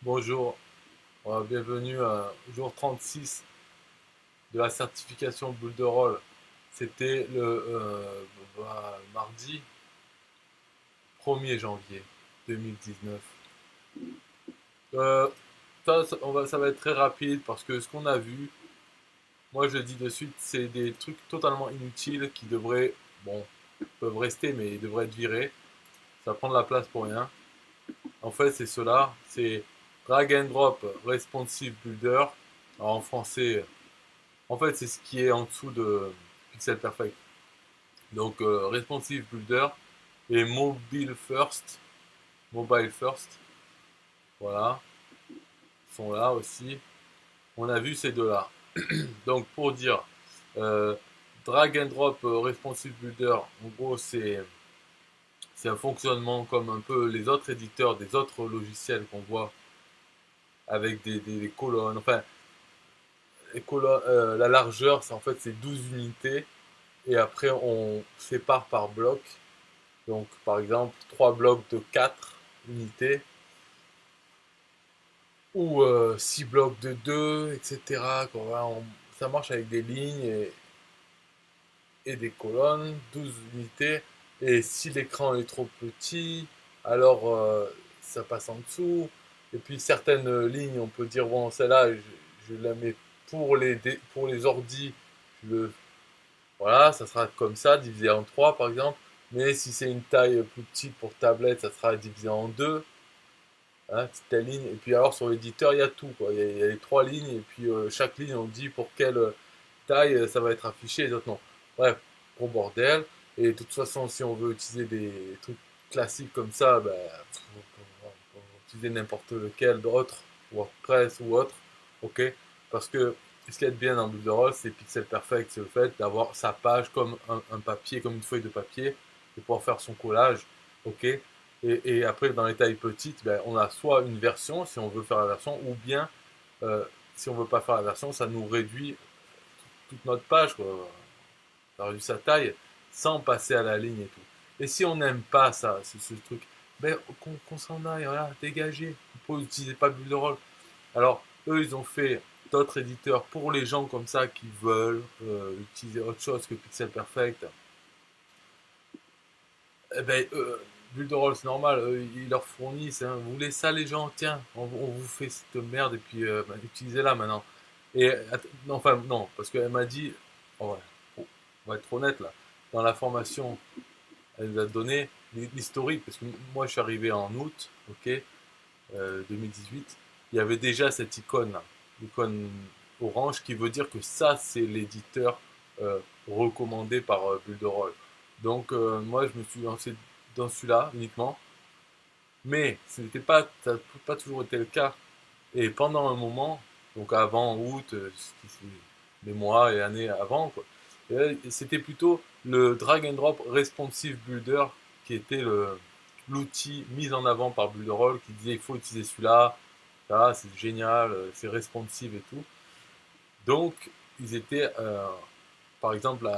Bonjour, bienvenue à jour 36 de la certification boule de rôle. C'était le mardi 1er janvier 2019. Euh, ça va être très rapide parce que ce qu'on a vu, moi je dis de suite, c'est des trucs totalement inutiles qui devraient, bon, peuvent rester mais ils devraient être virés. Ça prend de la place pour rien. En fait, c'est cela, c'est drag and drop responsive builder. Alors, en français, en fait, c'est ce qui est en dessous de Pixel Perfect. Donc, Responsive Builder et Mobile First, voilà, sont là aussi. On a vu ces deux-là. Donc, pour dire, euh, Drag and Drop Responsive Builder, en gros, c'est un fonctionnement comme un peu les autres éditeurs des autres logiciels qu'on voit avec des colonnes. Enfin, les colonnes, la largeur, en fait, c'est 12 unités. Et après, on sépare par bloc. Donc, par exemple, 3 blocs de 4 unités ou 6 blocs de 2, etc. Quoi. Voilà, ça marche avec des lignes et des colonnes, 12 unités. Et si l'écran est trop petit, alors ça passe en dessous. Et puis certaines lignes, on peut dire, bon, celle-là, je la mets pour les ordis. Voilà, ça sera comme ça, divisé en 3 par exemple. Mais si c'est une taille plus petite pour tablette, ça sera divisé en 2. Hein, telle ligne. Et puis alors sur l'éditeur, il y a tout, quoi. Il y a les trois lignes, et puis chaque ligne, on dit pour quelle taille ça va être affiché, et d'autres non. Bref, gros bordel. Et de toute façon, si on veut utiliser des trucs classiques comme ça, ben, faut utiliser n'importe lequel d'autre, WordPress ou autre, ok. Parce que ce qui est bien dans Builderall, c'est Pixel Perfect, c'est le fait d'avoir sa page comme un papier, comme une feuille de papier, et pouvoir faire son collage, ok. Et après, dans les tailles petites, ben, on a soit une version, si on veut faire la version, ou bien, si on veut pas faire la version, ça nous réduit toute notre page, quoi. Ça réduit sa taille sans passer à la ligne et tout. Et si on n'aime pas ça, ce truc, ben, qu'on s'en aille, voilà, dégagez. Vous pouvez utiliser pas Builderall. Alors, eux, ils ont fait d'autres éditeurs pour les gens comme ça qui veulent utiliser autre chose que Pixel Perfect. Eh ben, Builderall, c'est normal, ils leur fournissent, hein. Vous voulez ça, les gens? Tiens, on vous fait cette merde et puis bah, utilisez-la maintenant. Et non, enfin, non, parce qu'elle m'a dit, oh, ouais, on va être honnête là, dans la formation, elle nous a donné l'historique, parce que moi je suis arrivé en août, ok, 2018, il y avait déjà cette icône là, l'icône orange, qui veut dire que ça, c'est l'éditeur recommandé par Builderall. Donc, moi, je me suis lancé dans celui-là uniquement. Mais ce n'était pas, ça n'a pas toujours été le cas. Et pendant un moment, donc avant août, les mois et années avant, quoi, c'était plutôt le drag and drop responsive builder qui était l'outil mis en avant par Builderall qui disait il faut utiliser celui-là, ça, c'est génial, c'est responsive et tout. Donc, ils étaient, par exemple,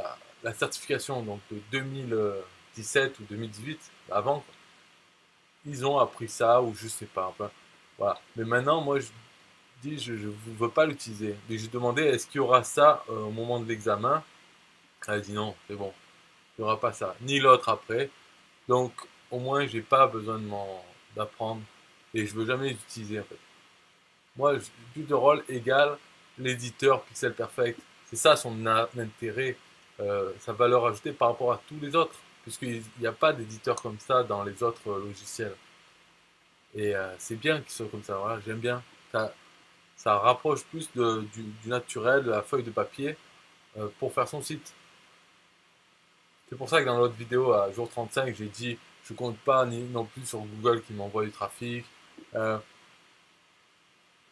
la certification donc, de 2017 ou 2018, avant, ils ont appris ça, ou je sais pas. Enfin, voilà. Mais maintenant, moi, je dis, je ne veux pas l'utiliser. Et j'ai demandé, est-ce qu'il y aura ça au moment de l'examen? Elle a dit non, c'est bon, il n'y aura pas ça, ni l'autre après. Donc, au moins, j'ai pas besoin d'apprendre, et je veux jamais les utiliser en fait. Moi, but de rôle égale l'éditeur Pixel Perfect. C'est ça son intérêt, sa valeur ajoutée par rapport à tous les autres, puisqu'il n'y a pas d'éditeur comme ça dans les autres logiciels. Et c'est bien qu'ils soient comme ça, voilà, j'aime bien. Ça rapproche plus du naturel, de la feuille de papier, pour faire son site. C'est pour ça que dans l'autre vidéo, à jour 35, j'ai dit je compte pas ni non plus sur Google qui m'envoie du trafic. Euh,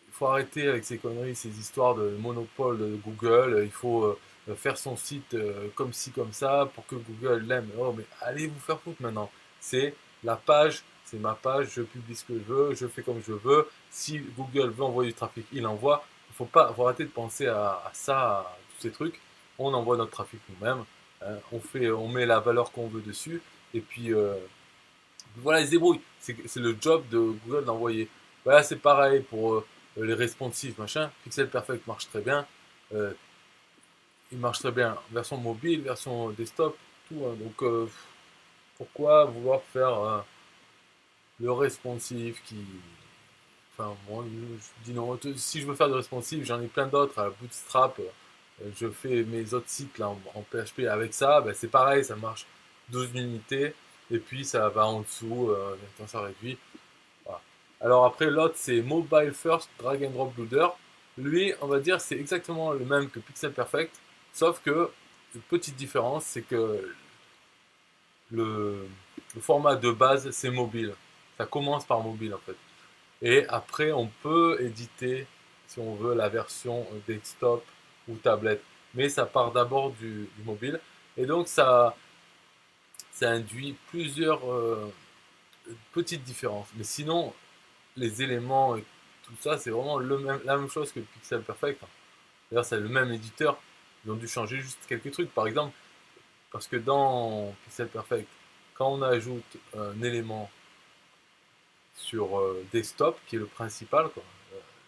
il faut arrêter avec ces conneries, ces histoires de monopole de Google. Il faut faire son site comme ci, comme ça, pour que Google l'aime. Oh, mais allez vous faire foutre maintenant. C'est la page, c'est ma page, je publie ce que je veux, je fais comme je veux. Si Google veut envoyer du trafic, il envoie. Faut arrêter de penser à ça, à tous ces trucs. On envoie notre trafic nous-mêmes. Hein. On met la valeur qu'on veut dessus. Et puis, voilà, ils se débrouillent. C'est le job de Google d'envoyer. Voilà, c'est pareil pour les responsives, machin. Pixel Perfect marche très bien. Euh, il marche très bien version mobile, version desktop, tout, hein. Donc pourquoi vouloir faire le responsive qui. Enfin, moi, je dis non. Si je veux faire du responsive, j'en ai plein d'autres. À Bootstrap, je fais mes autres sites là, en PHP avec ça. Ben, c'est pareil, ça marche 12 unités. Et puis ça va en dessous, quand ça réduit. Voilà. Alors après, l'autre, c'est Mobile First Drag and Drop Builder. Lui, on va dire, c'est exactement le même que Pixel Perfect. Sauf que, une petite différence, c'est que le, le format de base, c'est mobile. Ça commence par mobile en fait. Et après, on peut éditer, si on veut, la version desktop ou tablette. Mais ça part d'abord du mobile. Et donc, ça induit plusieurs petites différences. Mais sinon, les éléments et tout ça, c'est vraiment la même chose que Pixel Perfect. D'ailleurs, c'est le même éditeur. Ils ont dû changer juste quelques trucs. Par exemple, parce que dans Pixel Perfect, quand on ajoute un élément sur desktop, qui est le principal, quoi,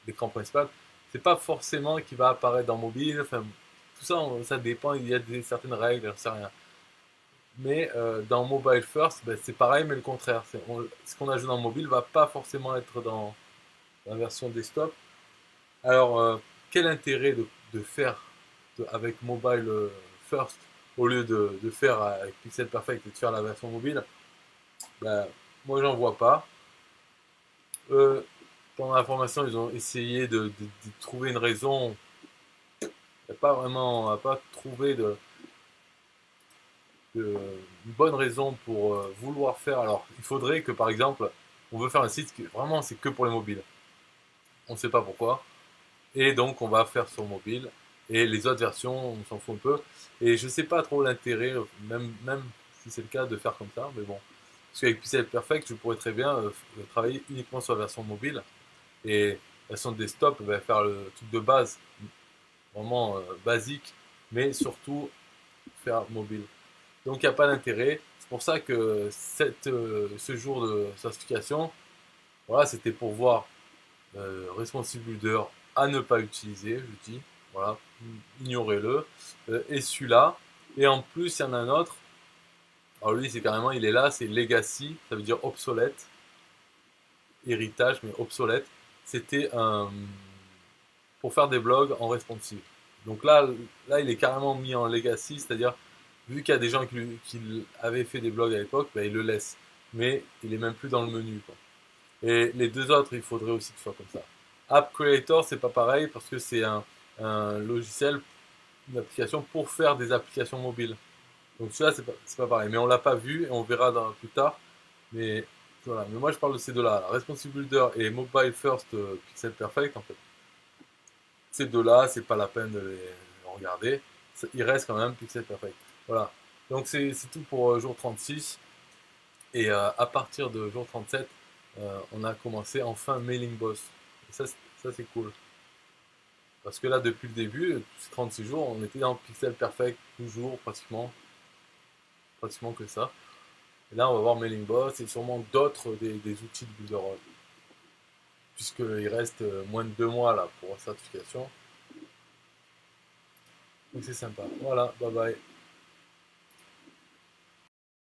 l'écran principal, c'est pas forcément qui va apparaître dans mobile. Enfin, tout ça, ça dépend. Il y a certaines règles, je sais rien. Mais dans Mobile First, ben, c'est pareil, mais le contraire. Ce qu'on ajoute dans mobile va pas forcément être dans la version desktop. Alors, quel intérêt de faire avec Mobile First au lieu de faire avec Pixel Perfect et de faire la version mobile? Ben, moi, j'en vois pas. Pendant la formation, ils ont essayé de trouver une raison. Il n'y a pas vraiment, on n'a pas trouvé une bonne raison pour vouloir faire. Alors, il faudrait que, par exemple, on veut faire un site qui vraiment c'est que pour les mobiles. On ne sait pas pourquoi. Et donc, on va faire sur mobile. Et les autres versions, on s'en fout un peu. Et je ne sais pas trop l'intérêt, même si c'est le cas, de faire comme ça. Mais bon. Parce qu'avec Pixel Perfect, je pourrais très bien travailler uniquement sur la version mobile. Et la version desktop va faire le truc de base, vraiment basique, mais surtout faire mobile. Donc il n'y a pas d'intérêt. C'est pour ça que ce jour de certification, voilà, c'était pour voir Responsive Builder à ne pas utiliser, je dis. Voilà, ignorez-le. Et celui-là. Et en plus, il y en a un autre. Alors lui, c'est carrément, il est là, c'est Legacy, ça veut dire obsolète. Héritage, mais obsolète. C'était pour faire des blogs en responsive. Donc là, il est carrément mis en legacy, c'est-à-dire, vu qu'il y a des gens qui avaient fait des blogs à l'époque, ben, ils le laissent. Mais il est même plus dans le menu, quoi. Et les deux autres, il faudrait aussi que ce soit comme ça. App Creator, c'est pas pareil parce que c'est un logiciel, une application pour faire des applications mobiles. Donc celui-là, c'est pas pareil. Mais on l'a pas vu et on verra plus tard. Mais voilà. Mais moi, je parle de ces deux-là. Responsive Builder et Mobile First Pixel Perfect, en fait. Ces deux-là, c'est pas la peine de les regarder. Il reste quand même Pixel Perfect. Voilà. Donc c'est tout pour jour 36. Et à partir de jour 37, on a commencé enfin Mailing Boss. Et ça c'est cool. Parce que là, depuis le début, ces 36 jours, on était dans Pixel Perfect, toujours, pratiquement que ça. Et là, on va voir Mailing Boss et sûrement d'autres des outils de Builderall. Puisqu'il reste moins de 2 mois là pour la certification. Donc c'est sympa. Voilà, bye bye.